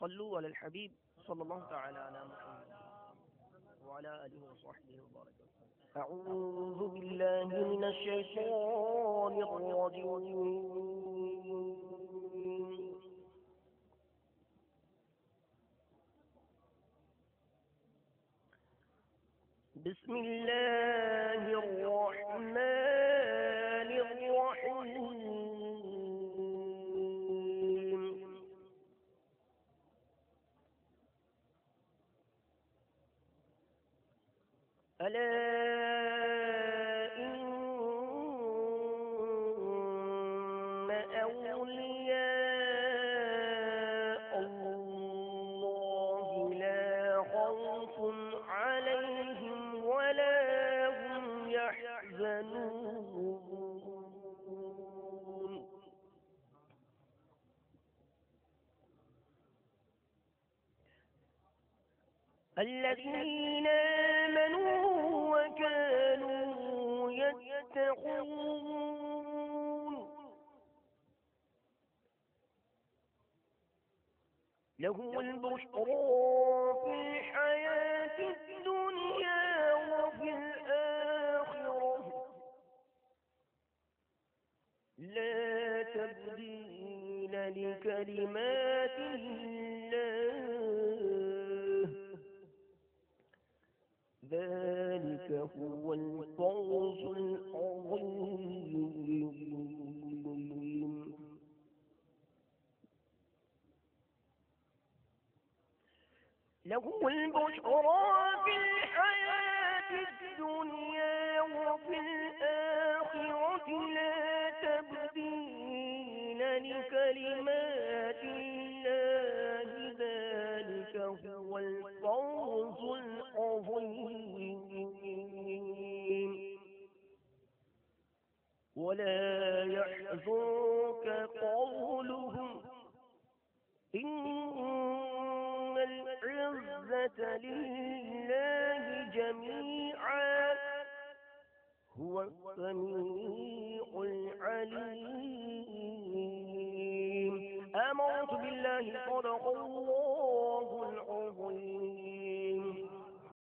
صلوا على الحبيب صلى الله تعالى على محمد وعلى آله وصحبه وبارك وسلم. أعوذ بالله من الشيطان الرجيم. بسم الله الرحمن الرحيم. ألا إن أولياء الله لا خوف عليهم ولا هم يحزنون. الذين آمنوا وكانوا يتقون لهم البشرى في الحياة الدنيا وفي الآخرة لا تبديل لكلمات الله ذلك هو الفوز العظيم. له البشرى في الحياة الدنيا وفي الآخرة لا تبديل لكلمات الله ذلك هو الفوز العظيم. ولا يحزنك قولهم إن العزة لله جميعا هو السميع العليم. آمنت بالله صدق الله